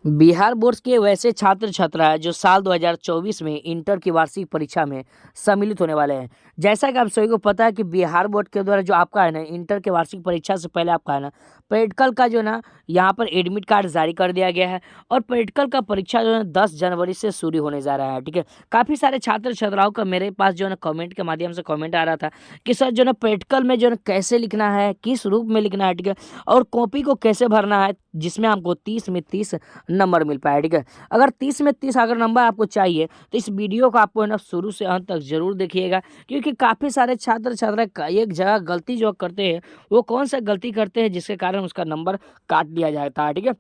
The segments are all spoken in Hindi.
बिहार बोर्ड के वैसे छात्र छात्राएं जो साल 2024 में इंटर की वार्षिक परीक्षा में सम्मिलित होने वाले हैं। जैसा कि आप सभी को पता है कि बिहार बोर्ड के द्वारा जो आपका है ना इंटर के वार्षिक परीक्षा से पहले आपका है ना प्रैक्टिकल का जो ना यहाँ पर एडमिट कार्ड जारी कर दिया गया है। और प्रैक्टिकल का परीक्षा जो है 10 जनवरी से शुरू होने जा रहा है। ठीक है, काफ़ी सारे छात्र छात्राओं का मेरे पास जो है ना कमेंट के माध्यम से कमेंट आ रहा था कि सर जो ना प्रैक्टिकल में जो ना कैसे लिखना है, किस रूप में लिखना है, ठीक है, और कॉपी को कैसे भरना है, जिसमें हमको 30 में 30 नंबर मिल पाए। ठीक है, अगर 30 में 30 अगर नंबर आपको चाहिए तो इस वीडियो को आपको है ना शुरू से अंत तक जरूर देखिएगा, क्योंकि काफ़ी सारे छात्र छात्रा एक जगह गलती जो करते हैं वो कौन सा गलती करते हैं जिसके कारण उसका नंबर काट दिया जाता है। ठीक है,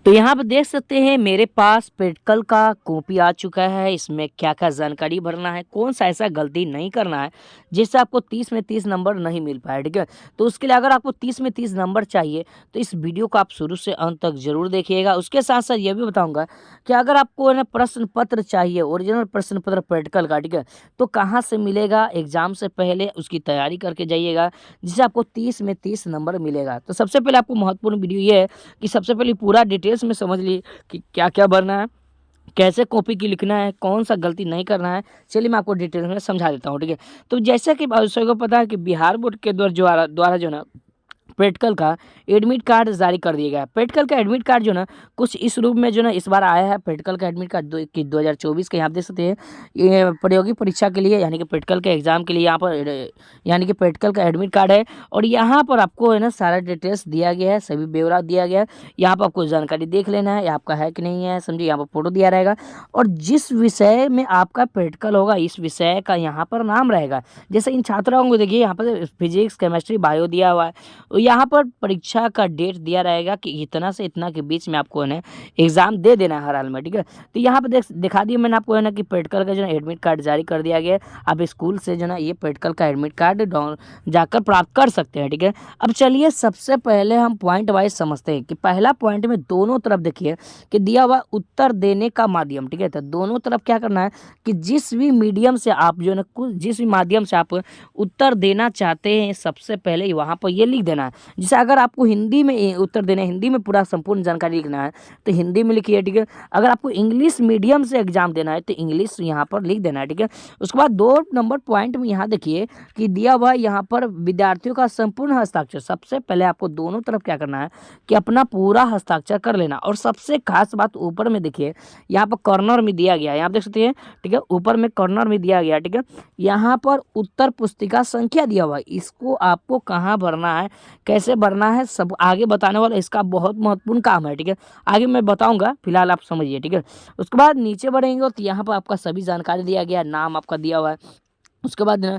तो यहाँ पर देख सकते हैं मेरे पास प्रैक्टिकल का कॉपी आ चुका है। इसमें क्या क्या जानकारी भरना है, कौन सा ऐसा गलती नहीं करना है जिससे आपको 30 में 30 नंबर नहीं मिल पाए। ठीक है, तो उसके लिए अगर आपको 30 में 30 नंबर चाहिए तो इस वीडियो को आप शुरू से अंत तक जरूर देखिएगा। उसके साथ साथ ये भी बताऊंगा कि अगर आपको है ना प्रश्न पत्र चाहिए, ओरिजिनल प्रश्न पत्र प्रैक्टिकल का, ठीक है, तो कहाँ से मिलेगा, एग्जाम से पहले उसकी तैयारी करके जाइएगा जिससे आपको 30 में 30 नंबर मिलेगा। तो सबसे पहले आपको महत्वपूर्ण वीडियो ये है कि सबसे पहले पूरा डिटेल्स में समझ लीजिए कि क्या क्या भरना है, कैसे कॉपी की लिखना है, कौन सा गलती नहीं करना है। चलिए मैं आपको डिटेल्स में समझा देता हूँ। ठीक है, तो जैसा कि आप सभी को पता है कि बिहार बोर्ड के द्वारा जो ना प्रैक्टिकल का एडमिट कार्ड जारी कर दिया गया। प्रैक्टिकल का एडमिट कार्ड जो ना कुछ इस रूप में जो ना इस बार आया है। प्रैक्टिकल का एडमिट कार्ड 2024 के यहाँ देख सकते हैं, ये प्रतियोगी परीक्षा के लिए यानी कि प्रैक्टिकल के एग्जाम के लिए यहाँ पर यानी कि प्रैक्टिकल का एडमिट कार्ड है। और यहाँ पर आपको है ना सारा डिटेल्स दिया गया है, सभी ब्यौरा दिया गया है। यहाँ पर आपको जानकारी देख लेना है आपका है कि नहीं है, समझिए। यहाँ पर फोटो दिया रहेगा और जिस विषय में आपका प्रैक्टिकल होगा इस विषय का यहाँ पर नाम रहेगा। जैसे इन छात्राओं को देखिए यहाँ पर फिजिक्स, केमिस्ट्री, बायो दिया हुआ है। यहाँ पर परीक्षा का डेट दिया रहेगा कि इतना से इतना के बीच में आपको है ना एग्जाम दे देना है हर हाल में। ठीक है, तो यहाँ पर दिखा दिया मैंने आपको है ना कि प्रैक्टिकल का जो है एडमिट कार्ड जारी कर दिया गया है। आप स्कूल से जो ना ये प्रैक्टिकल का एडमिट कार्ड जाकर प्राप्त कर सकते हैं। ठीक है, अब चलिए सबसे पहले हम पॉइंट वाइज समझते हैं कि पहला पॉइंट में दोनों तरफ देखिए कि दिया हुआ उत्तर देने का माध्यम। ठीक है, तो दोनों तरफ क्या करना है कि जिस भी मीडियम से आप जो है कुछ जिस भी माध्यम से आप उत्तर देना चाहते हैं सबसे पहले वहाँ पर ये लिख देना है। जैसे अगर आपको हिंदी में उत्तर देना है, हिंदी में पूरा संपूर्ण जानकारी लिखना है तो हिंदी में लिखिए। ठीक है, अगर आपको इंग्लिश मीडियम से एग्जाम देना है तो इंग्लिश यहाँ पर लिख देना है। ठीक है, उसके बाद 2 नंबर पॉइंट में यहाँ देखिए कि दिया हुआ यहाँ पर विद्यार्थियों का संपूर्ण हस्ताक्षर। सबसे पहले आपको दोनों तरफ क्या करना है कि अपना पूरा हस्ताक्षर कर लेना। और सबसे खास बात ऊपर में देखिए यहाँ पर कॉर्नर में दिया गया है, यहाँ देख सकते हैं। ठीक है, ऊपर में कॉर्नर में दिया गया। ठीक है, यहाँ पर उत्तर पुस्तिका संख्या दिया हुआ है, इसको आपको कहाँ भरना है, कैसे भरना है, सब आगे बताने वाला इसका बहुत महत्वपूर्ण काम है। ठीक है, आगे मैं बताऊंगा, फिलहाल आप समझिए। ठीक है, उसके बाद नीचे बढ़ेंगे तो यहाँ पर आपका सभी जानकारी दिया गया, नाम आपका दिया हुआ है। उसके बाद ना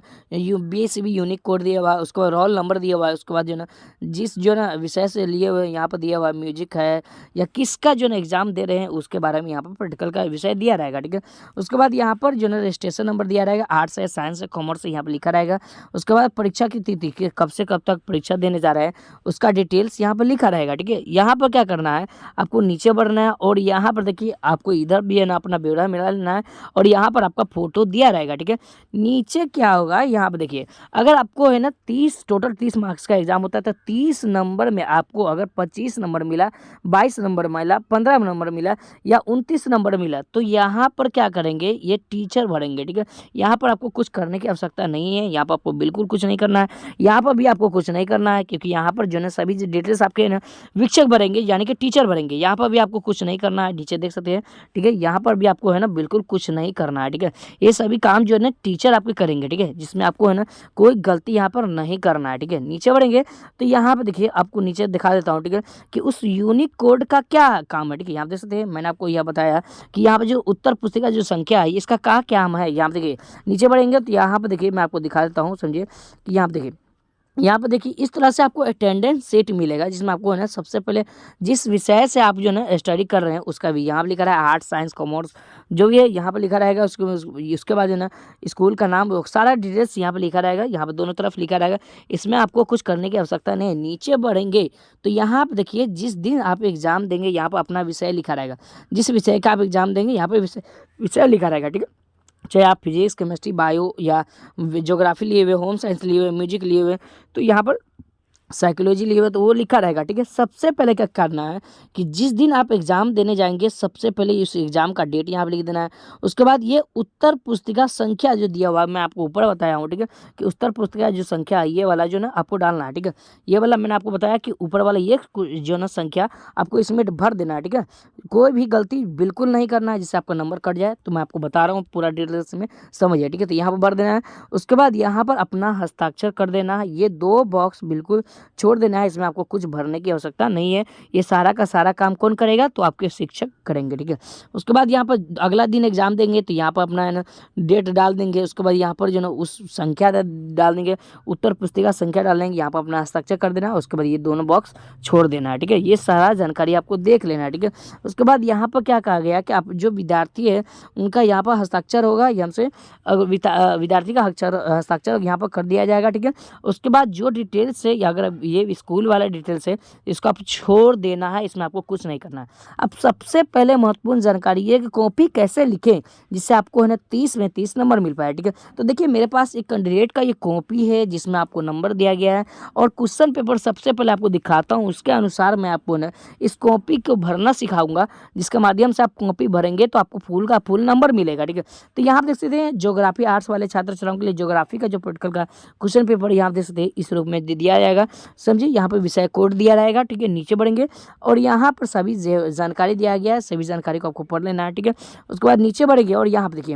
BSc यूनिक कोड दिया हुआ है, उसके बाद रोल नंबर दिया हुआ है। उसके बाद जो ना जिस जो ना विषय से लिए हुए यहाँ पर दिया हुआ है, म्यूजिक है या किसका जो ना एग्जाम दे रहे हैं उसके बारे में यहाँ पर प्रैक्टिकल का विषय दिया रहेगा। ठीक है, उसके बाद यहाँ पर जो ना रजिस्ट्रेशन नंबर दिया रहेगा, आर्ट्स है, साइंस है, कॉमर्स है, यहाँ पर लिखा रहेगा। उसके बाद परीक्षा की तिथि कि कब से कब तक परीक्षा देने जा रहे हैं उसका डिटेल्स यहाँ पर लिखा रहेगा। ठीक है, यहाँ पर क्या करना है आपको नीचे बढ़ना है और यहाँ पर देखिए आपको इधर भी है ना अपना ब्यौरा मिला लेना है और यहाँ पर आपका फोटो दिया रहेगा। ठीक है, नीचे क्या होगा यहाँ पे देखिए, अगर आपको है ना 30 30 मार्क्स का एग्जाम होता है तो 30 नंबर में आपको अगर 25 नंबर मिला, 22 नंबर मिला, 15 नंबर मिला या 29 नंबर मिला तो यहाँ पर क्या करेंगे, ये टीचर भरेंगे। ठीक है, यहाँ पर आपको कुछ करने की आवश्यकता नहीं है, यहाँ पर आपको बिल्कुल कुछ नहीं करना है, यहाँ पर भी आपको कुछ नहीं करना है, क्योंकि यहाँ पर जो है सभी डिटेल्स आपके है ना शिक्षक भरेंगे यानी कि टीचर भरेंगे। यहाँ पर भी आपको कुछ नहीं करना है, नीचे देख सकते हैं। ठीक है, यहाँ पर भी आपको है ना बिल्कुल कुछ नहीं करना है। ठीक है, ये सभी काम जो है ना टीचर आपके करेंगे। ठीक है, जिसमें आपको है ना कोई गलती यहाँ पर नहीं करना है। ठीक है, नीचे बढ़ेंगे तो यहाँ पर देखिए आपको नीचे दिखा देता हूँ। ठीक है, कि उस यूनिक कोड का क्या काम है। ठीक है, यहाँ देख सकते हैं मैंने आपको यह बताया कि यहाँ पर जो उत्तर पुस्तिका जो संख्या है इसका क्या काम है। यहाँ पर देखिए नीचे बढ़ेंगे तो यहाँ पर देखिए मैं आपको दिखा देता हूँ, समझिए कि यहाँ पर देखिए यहाँ पर देखिए इस तरह से आपको अटेंडेंस सेट मिलेगा, जिसमें आपको है ना सबसे पहले जिस विषय से आप जो है ना स्टडी कर रहे हैं उसका भी यहाँ पर लिखा रहा है, आर्ट्स, साइंस, कॉमर्स जो भी है यहाँ पर लिखा रहेगा। उसके बाद जो है ना स्कूल का नाम, सारा डिटेल्स यहाँ पर लिखा रहेगा, यहाँ पर दोनों तरफ लिखा रहेगा। इसमें आपको कुछ करने की आवश्यकता नहीं है। नीचे बढ़ेंगे तो यहाँ पर देखिए जिस दिन आप एग्जाम देंगे यहाँ पर अपना विषय लिखा रहेगा, जिस विषय का आप एग्जाम देंगे यहाँ पर विषय लिखा रहेगा। ठीक है, चाहे आप फिजिक्स, केमिस्ट्री, बायो या ज्योग्राफी लिए हुए, होम साइंस लिए हुए, म्यूजिक लिए हुए, तो यहाँ पर साइकोलॉजी लिए हुए तो वो लिखा रहेगा, ठीक है। सबसे पहले क्या करना है कि जिस दिन आप एग्जाम देने जाएंगे सबसे पहले इस एग्जाम का डेट यहाँ पे लिख देना है। उसके बाद ये उत्तर पुस्तिका संख्या जो दिया हुआ है मैं आपको ऊपर बताया हूँ, ठीक है, कि उत्तर पुस्तिका जो संख्या है ये वाला जो ना आपको डालना है, ठीक है। ये वाला मैंने आपको बताया कि ऊपर वाला ये जो ना संख्या आपको इसमें भर देना है, ठीक है। कोई भी गलती बिल्कुल नहीं करना है जिससे आपका नंबर कट जाए। तो मैं आपको बता रहा हूँ पूरा डिटेल्स में समझिए, ठीक है। तो यहाँ पर भर देना है। उसके बाद यहाँ पर अपना हस्ताक्षर कर देना है। ये 2 बॉक्स बिल्कुल छोड़ देना है, इसमें आपको कुछ भरने की आवश्यकता नहीं है। ये सारा का सारा काम कौन करेगा? तो आपके शिक्षक करेंगे, ठीक है। उसके बाद यहाँ पर अगला दिन एग्जाम देंगे तो यहाँ पर अपना है ना डेट डाल देंगे। उसके बाद यहाँ पर जो ना उस संख्या डाल देंगे, उत्तर पुस्तिका संख्या डाल देंगे, यहाँ पर अपना हस्ताक्षर कर देना है। उसके बाद ये दोनों बॉक्स छोड़ देना है, ठीक है। ये सारा जानकारी आपको देख लेना है, ठीक है। उसके बाद यहाँ पर क्या कहा गया कि आप जो विद्यार्थी है उनका यहाँ पर हस्ताक्षर होगा, यहाँ से विद्यार्थी का हस्ताक्षर यहाँ पर कर दिया जाएगा, ठीक है। उसके बाद जो डिटेल्स है या अगर ये स्कूल वाला डिटेल्स है इसको आप छोड़ देना है, इसमें आपको कुछ नहीं करना है। अब सबसे पहले महत्वपूर्ण जानकारी ये कि कॉपी कैसे लिखें जिससे आपको है ना 30 में 30 नंबर मिल पाए, ठीक है। तो देखिए मेरे पास एक कैंडिडेट का ये कॉपी है जिसमें आपको नंबर दिया गया है और क्वेश्चन पेपर सबसे पहले आपको दिखाता हूँ। उसके अनुसार मैं आपको ना इस कॉपी को भरना सिखाऊंगा, जिसके माध्यम से आप कॉपी भरेंगे तो आपको फुल का फुल नंबर मिलेगा, ठीक है। तो यहाँ आप देख सकते हैं ज्योग्राफी आर्ट्स वाले छात्र छात्राओं के लिए ज्योग्राफी का जो प्रैक्टिकल का क्वेश्चन पेपर यहाँ देख सकते हैं इस रूप में दे दिया जाएगा, समझिए। यहाँ पर विषय कोड दिया रहेगा, ठीक है। नीचे बढ़ेंगे और यहाँ पर सभी जानकारी दिया गया है, सभी जानकारी को आपको पढ़ लेना है, ठीक है। उसके बाद नीचे बढ़ेंगे और यहाँ पर देखिए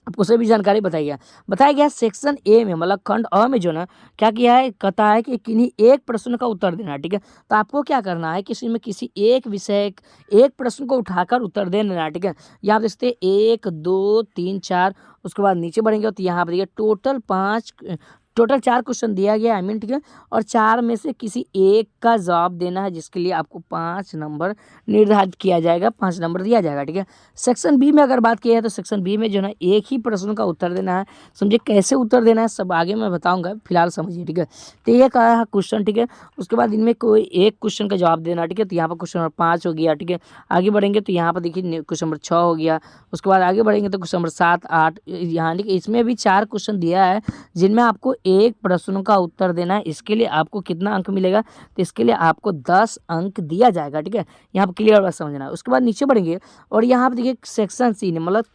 आपको सभी जानकारी बताया गया सेक्शन ए में, मतलब खंड अ में जो ना क्या किया है, कहता है कि किन्हीं एक प्रश्न का उत्तर देना है, ठीक है। तो आपको क्या करना है, किसी एक विषय एक प्रश्न को उठाकर उत्तर देना है, ठीक है। यहाँ देखते हैं 1 2 3 4। उसके बाद नीचे बढ़ेंगे तो यहाँ पर देखिए टोटल 4 क्वेश्चन दिया गया है, ठीक है। और 4 में से किसी एक का जवाब देना है जिसके लिए आपको 5 नंबर निर्धारित किया जाएगा, 5 नंबर दिया जाएगा, ठीक है। सेक्शन बी में अगर बात की है तो सेक्शन बी में जो है एक ही प्रश्न का उत्तर देना है, समझिए। कैसे उत्तर देना है सब आगे मैं बताऊंगा, फिलहाल समझिए, ठीक है। तो ये कहा है क्वेश्चन, ठीक है। उसके बाद इनमें कोई एक क्वेश्चन का जवाब देना, ठीक है। तो यहाँ पर क्वेश्चन नंबर 5 हो गया, ठीक है। आगे बढ़ेंगे तो यहाँ पर देखिए क्वेश्चन नंबर 6 हो गया। उसके बाद आगे बढ़ेंगे तो क्वेश्चन नंबर 7 8, यहाँ देखिए इसमें भी 4 क्वेश्चन दिया है जिनमें आपको एक प्रश्न का उत्तर देना है। इसके लिए आपको कितना अंक मिलेगा? तो इसके लिए आपको 10 अंक दिया जाएगा, ठीक है। यहाँ पर क्लियर बात समझना है। उसके बाद नीचे बढ़ेंगे और यहाँ पर देखिए सेक्शन सी ने, मतलब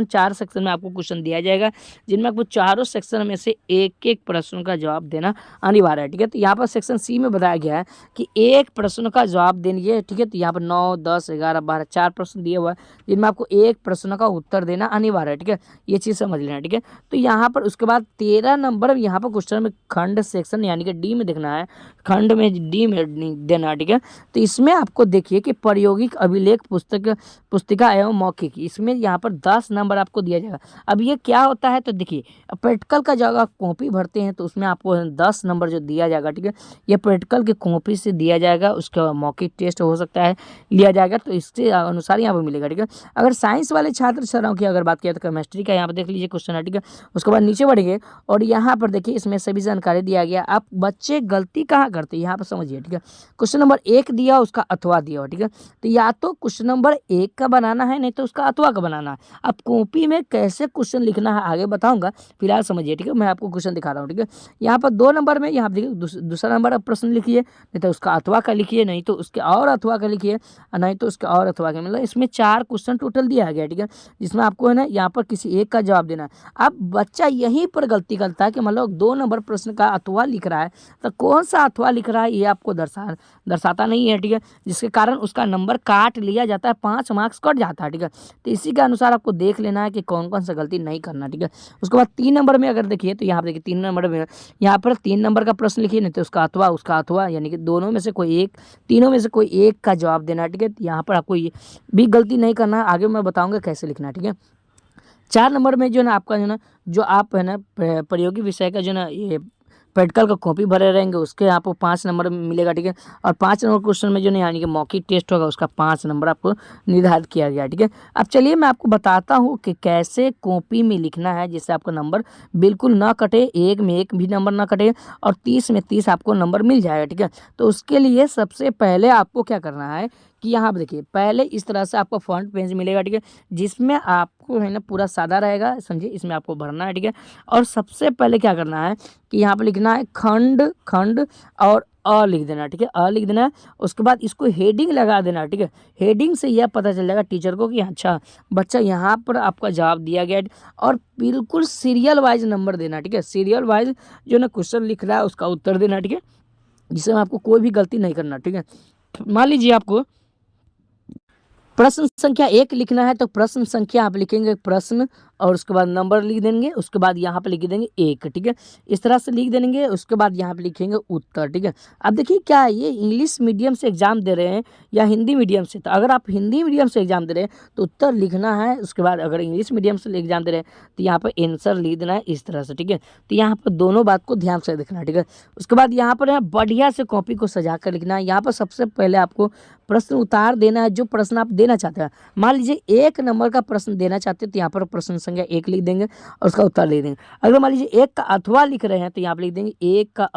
4 सेक्शन में आपको क्वेश्चन दिया जाएगा जिनमें आपको चारों सेक्शन में से एक एक प्रश्न का जवाब देना अनिवार्य है, ठीक है। तो यहाँ पर सेक्शन सी में बताया गया है कि एक प्रश्न का जवाब देंगे, ठीक है। तो यहाँ पर 9 10 11 12 4 प्रश्न दिए हुआ है जिनमें आपको एक प्रश्न का उत्तर देना अनिवार्य है, ठीक है। ये चीज़ समझ लेना, ठीक है। तो यहाँ पर उसके बाद 13 नंबर यहाँ पर क्वेश्चन में खंड सेक्शन यानी कि डी में देखना है, खंड में डी में देना, ठीक है। तो इसमें आपको देखिए कि प्रायोगिक अभिलेख पुस्तिका एवं मौखिक, इसमें यहाँ पर 10 नंबर आपको दिया जाएगा। अब ये क्या होता है तो देखिए प्रैक्टिकल का जब आप कॉपी भरते हैं तो उसमें आपको 10 नंबर जो दिया जाएगा, ठीक है। ये प्रैक्टिकल की कॉपी से दिया जाएगा, उसका मौखिक टेस्ट हो सकता है लिया जाएगा, तो इसके अनुसार यहाँ पर मिलेगा, ठीक है। अगर साइंस वाले छात्र छात्राओं की अगर बात किया तो केमिस्ट्री का यहाँ पर देख लीजिए क्वेश्चन है, ठीक है। उसके बाद नीचे बढ़ेंगे और यहाँ पर देखिए इसमें सभी जानकारी दिया गया। आप बच्चे गलती कहाँ करते हैं यहाँ पर समझिए, ठीक है। क्वेश्चन नंबर 1 दिया उसका अथवा दिया हो, ठीक है। तो या तो क्वेश्चन नंबर 1 का बनाना है, नहीं तो उसका अथवा का बनाना है। अब कॉपी में कैसे क्वेश्चन लिखना है आगे बताऊंगा, फिलहाल समझिए, ठीक है। मैं आपको क्वेश्चन दिखा रहा हूँ, ठीक है। यहाँ पर 2 नंबर में यहाँ देखिए दूसरा नंबर आप प्रश्न लिखिए, नहीं तो उसका अथवा का लिखिए, नहीं तो उसके और अथवा का लिखिए, नहीं तो उसके और अथवा का, मतलब इसमें 4 क्वेश्चन टोटल दिया गया, ठीक है। जिसमें आपको है ना यहाँ पर किसी एक का जवाब देना है। अब बच्चा यहीं पर गलती करता है कि मतलब 2 नंबर प्रश्न का अथवा लिख रहा है, तो कौन सा अथवा लिख रहा है ये आपको दर्शाता नहीं है, ठीक है। जिसके कारण उसका नंबर काट लिया जाता है, 5 मार्क्स कट जाता है, ठीक है। तो इसी के अनुसार आपको देख लेना है कि कौन कौन सा गलती नहीं करना, ठीक है। उसके बाद 3 नंबर में अगर देखिए तो यहाँ पर देखिए 3 नंबर में यहाँ पर 3 नंबर का प्रश्न लिखिए, नहीं तो उसका अथवा यानी कि दोनों में से कोई एक, तीनों में से कोई एक का जवाब देना है, ठीक है। यहाँ पर आपको ये भी गलती नहीं करना है, आगे मैं बताऊँगा कैसे लिखना है, ठीक है। 4 नंबर में जो है ना आपका जो ना जो आप है ना प्रयोगी विषय का जो ना ये प्रैक्टिकल का कॉपी भरे रहेंगे उसके आपको 5 नंबर मिलेगा, ठीक है। और 5 नंबर क्वेश्चन में जो नहीं यानी कि मौखिक टेस्ट होगा उसका 5 नंबर आपको निर्धारित किया गया, ठीक है। अब चलिए मैं आपको बताता हूँ कि कैसे कॉपी में लिखना है जिससे आपका नंबर बिल्कुल ना कटे, एक में एक भी नंबर ना कटे और 30 में 30 आपको नंबर मिल जाएगा, ठीक है। तो उसके लिए सबसे पहले आपको क्या करना है कि यहाँ पे देखिए पहले इस तरह से आपको फ्रंट पेज मिलेगा, ठीक है, जिसमें आपको है ना पूरा सादा रहेगा, समझिए, इसमें आपको भरना है, ठीक है। और सबसे पहले क्या करना है कि यहाँ पे लिखना है खंड, खंड और अ लिख देना, ठीक है, अ लिख देना है। उसके बाद इसको हेडिंग लगा देना, ठीक है। हेडिंग से यह पता चल जाएगा टीचर को कि अच्छा बच्चा यहाँ पर आपका जवाब दिया गया है। और बिल्कुल सीरियल वाइज नंबर देना, ठीक है, सीरियल वाइज जो ना क्वेश्चन लिख रहा है उसका उत्तर देना, ठीक है, जिसमें आपको कोई भी गलती नहीं करना, ठीक है। मान लीजिए आपको प्रश्न संख्या 1 लिखना है, तो प्रश्न संख्या आप लिखेंगे प्रश्न और उसके बाद नंबर लिख देंगे, उसके बाद यहाँ पे लिख देंगे 1, ठीक है, इस तरह से लिख देंगे। उसके बाद यहाँ पे लिखेंगे उत्तर, ठीक है। अब देखिए क्या है, ये इंग्लिश मीडियम से एग्जाम दे रहे हैं या हिंदी मीडियम से, तो अगर आप हिंदी मीडियम से एग्जाम दे रहे हैं तो उत्तर लिखना है। उसके बाद अगर इंग्लिश मीडियम से एग्जाम दे रहे हैं तो यहाँ पर आंसर लिख देना है इस तरह से, ठीक है। तो यहाँ पर दोनों बात को ध्यान से देखना है, ठीक है। उसके बाद यहाँ पर बढ़िया से कॉपी को सजा कर लिखना है। यहाँ पर सबसे पहले आपको प्रश्न उतार देना है, जो प्रश्न आप देना चाहते हैं। मान लीजिए 1 नंबर का प्रश्न देना चाहते हैं तो यहाँ पर प्रश्न संख्या 1 लिख देंगे और उसका उत्तर लिख देंगे। अगर मान लीजिए 1 का अथवा लिख रहे हैं तो यहाँ पर लिख देंगे 1 का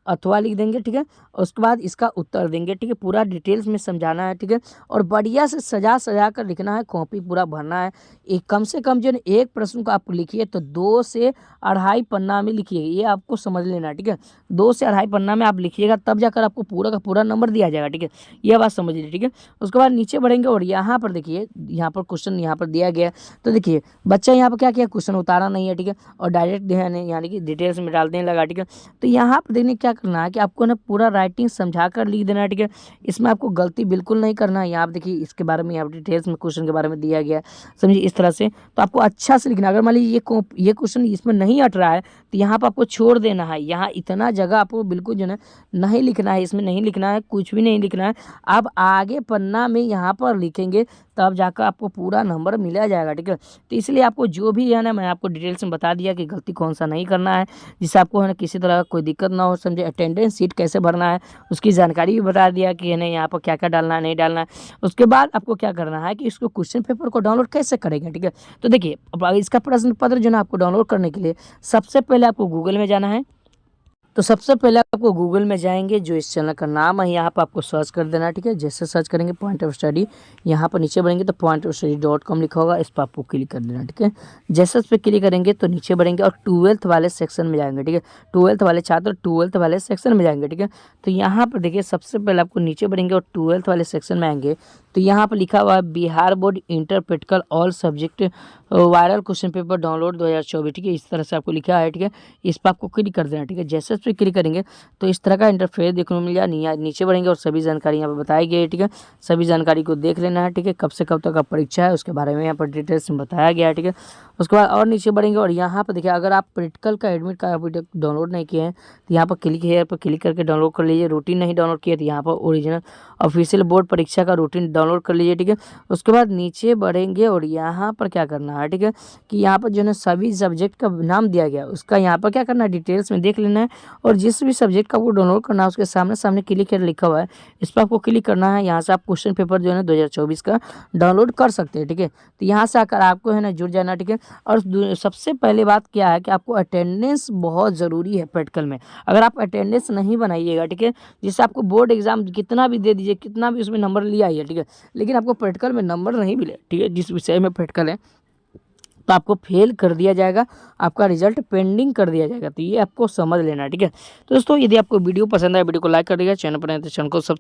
अथवा लिख देंगे, ठीक है। उसके बाद इसका उत्तर देंगे, ठीक है, पूरा डिटेल्स में समझाना है, ठीक है। और बढ़िया से सजा कर लिखना है, कॉपी पूरा भरना है। एक कम से कम जो एक प्रश्न को आप लिखिए तो 2 से 2.5 पन्ना में लिखिए, ये आपको समझ लेना है, ठीक है। 2 से 2.5 पन्ना में आप लिखिएगा तब जाकर आपको पूरा का पूरा नंबर दिया जाएगा, ठीक है, यह बात समझ लीजिए, ठीक है। उसके बाद नीचे बढ़ेंगे और यहाँ पर देखिए, यहाँ पर क्वेश्चन यहाँ पर दिया गया, तो देखिए बच्चा यहाँ पर क्या किया, क्वेश्चन उतारा नहीं है, ठीक है, और डायरेक्ट यानी कि डिटेल्स में डाल देने लगा, ठीक है। तो यहाँ पर देखने क्या करना है कि आपको ना पूरा राइटिंग समझा कर लिख देना है, ठीक है। इसमें आपको गलती बिल्कुल नहीं करना है। यहाँ आप देखिए इसके बारे में, यहाँ डिटेल्स में क्वेश्चन के बारे में दिया गया है, समझिए, इस तरह से। तो आपको अच्छा से लिखना। अगर मान लीजिए ये क्वेश्चन इसमें नहीं अट रहा है तो यहाँ पर आपको छोड़ देना है। यहाँ इतना जगह आपको बिल्कुल जो है नहीं लिखना है, इसमें नहीं लिखना है, कुछ भी नहीं लिखना है। आप आगे पन्ना में यहाँ पर लिखेंगे तब जाकर आपको पूरा नंबर मिला जाएगा, ठीक है। तो इसलिए आपको जो भी है ना, मैं आपको डिटेल्स में बता दिया कि गलती कौन सा नहीं करना है, जिससे आपको है ना किसी तरह कोई दिक्कत ना हो, समझे। अटेंडेंस सीट कैसे भरना है उसकी जानकारी भी बता दिया कि है ना यहाँ पर क्या क्या डालना है, नहीं डालना है। उसके बाद आपको क्या करना है कि इसको क्वेश्चन पेपर को डाउनलोड कैसे करेंगे, ठीक है। तो देखिए अब इसका प्रश्न पत्र जो है आपको डाउनलोड करने के लिए सबसे पहले आपको गूगल में जाना है। तो सबसे पहले आपको गूगल में जाएंगे, जो इस चैनल का नाम है यहाँ पर आपको सर्च कर देना, ठीक है। जैसे सर्च करेंगे पॉइंट ऑफ स्टडी, यहाँ पर नीचे बढ़ेंगे तो pointofstudy.com लिखा होगा, इस पर आपको क्लिक कर देना, ठीक है। जैसे इस पर क्लिक करेंगे तो नीचे बढ़ेंगे और 12th वाले सेक्शन में जाएंगे, ठीक है। 12th वाले छात्र 12th वाले सेक्शन में जाएंगे, ठीक है। तो यहाँ पर देखिए सबसे पहले आपको नीचे बढ़ेंगे और 12th वाले सेक्शन में आएंगे तो यहाँ पर लिखा हुआ है Bihar board inter practical all subject viral question paper download 2024, ठीक है, इस तरह से आपको लिखा है, ठीक है। इस पर आपको क्लिक कर देना, ठीक है। जैसे इस पर क्लिक करेंगे तो इस तरह का इंटरफेस देखने को मिल जाए। नीचे बढ़ेंगे और सभी जानकारी यहाँ पर बताई गई है, ठीक है। सभी जानकारी को देख लेना है, ठीक है। कब से कब तक का परीक्षा है उसके बारे में यहाँ पर डिटेल्स में बताया गया है, ठीक है। उसके बाद और नीचे बढ़ेंगे और यहाँ पर देखिए अगर आप प्रैक्टिकल का एडमिट कार्ड अभी तक डाउनलोड नहीं किए हैं तो यहाँ पर क्लिक है, पर क्लिक करके डाउनलोड कर लीजिए। रूटीन नहीं डाउनलोड किया तो यहाँ पर ओरिजिनल ऑफिशियल बोर्ड परीक्षा का रूटीन डाउनलोड कर लीजिए, ठीक है। उसके बाद नीचे बढ़ेंगे और यहाँ पर क्या करना है, ठीक है, कि यहाँ पर जो है सभी सब्जेक्ट का नाम दिया गया उसका यहाँ पर क्या करना है, डिटेल्स में देख लेना है। और जिस भी सब्जेक्ट का आपको डाउनलोड करना है उसके सामने सामने क्लिक कर लिखा हुआ है, इस पर आपको क्लिक करना है। यहाँ से आप क्वेश्चन पेपर जो है 2024 का डाउनलोड कर सकते हैं, ठीक है। तो यहाँ से आकर आपको है ना जुड़ जाना, ठीक है। और सबसे पहले बात क्या है कि आपको अटेंडेंस बहुत ज़रूरी है प्रैक्टिकल में। अगर आप अटेंडेंस नहीं बनाइएगा, ठीक है, जिससे आपको बोर्ड एग्जाम कितना भी दे दीजिए, कितना भी उसमें नंबर लिया है, ठीक है, लेकिन आपको प्रैक्टिकल में नंबर नहीं मिले, ठीक है, जिस विषय में प्रैक्टिकल है, तो आपको फेल कर दिया जाएगा, आपका रिजल्ट पेंडिंग कर दिया जाएगा। तो ये आपको समझ लेना है, ठीक है। तो दोस्तों यदि आपको वीडियो पसंद आए वीडियो को लाइक कर दीजिएगा, चैनल पर नए तो चैनल को सब्सक्राइब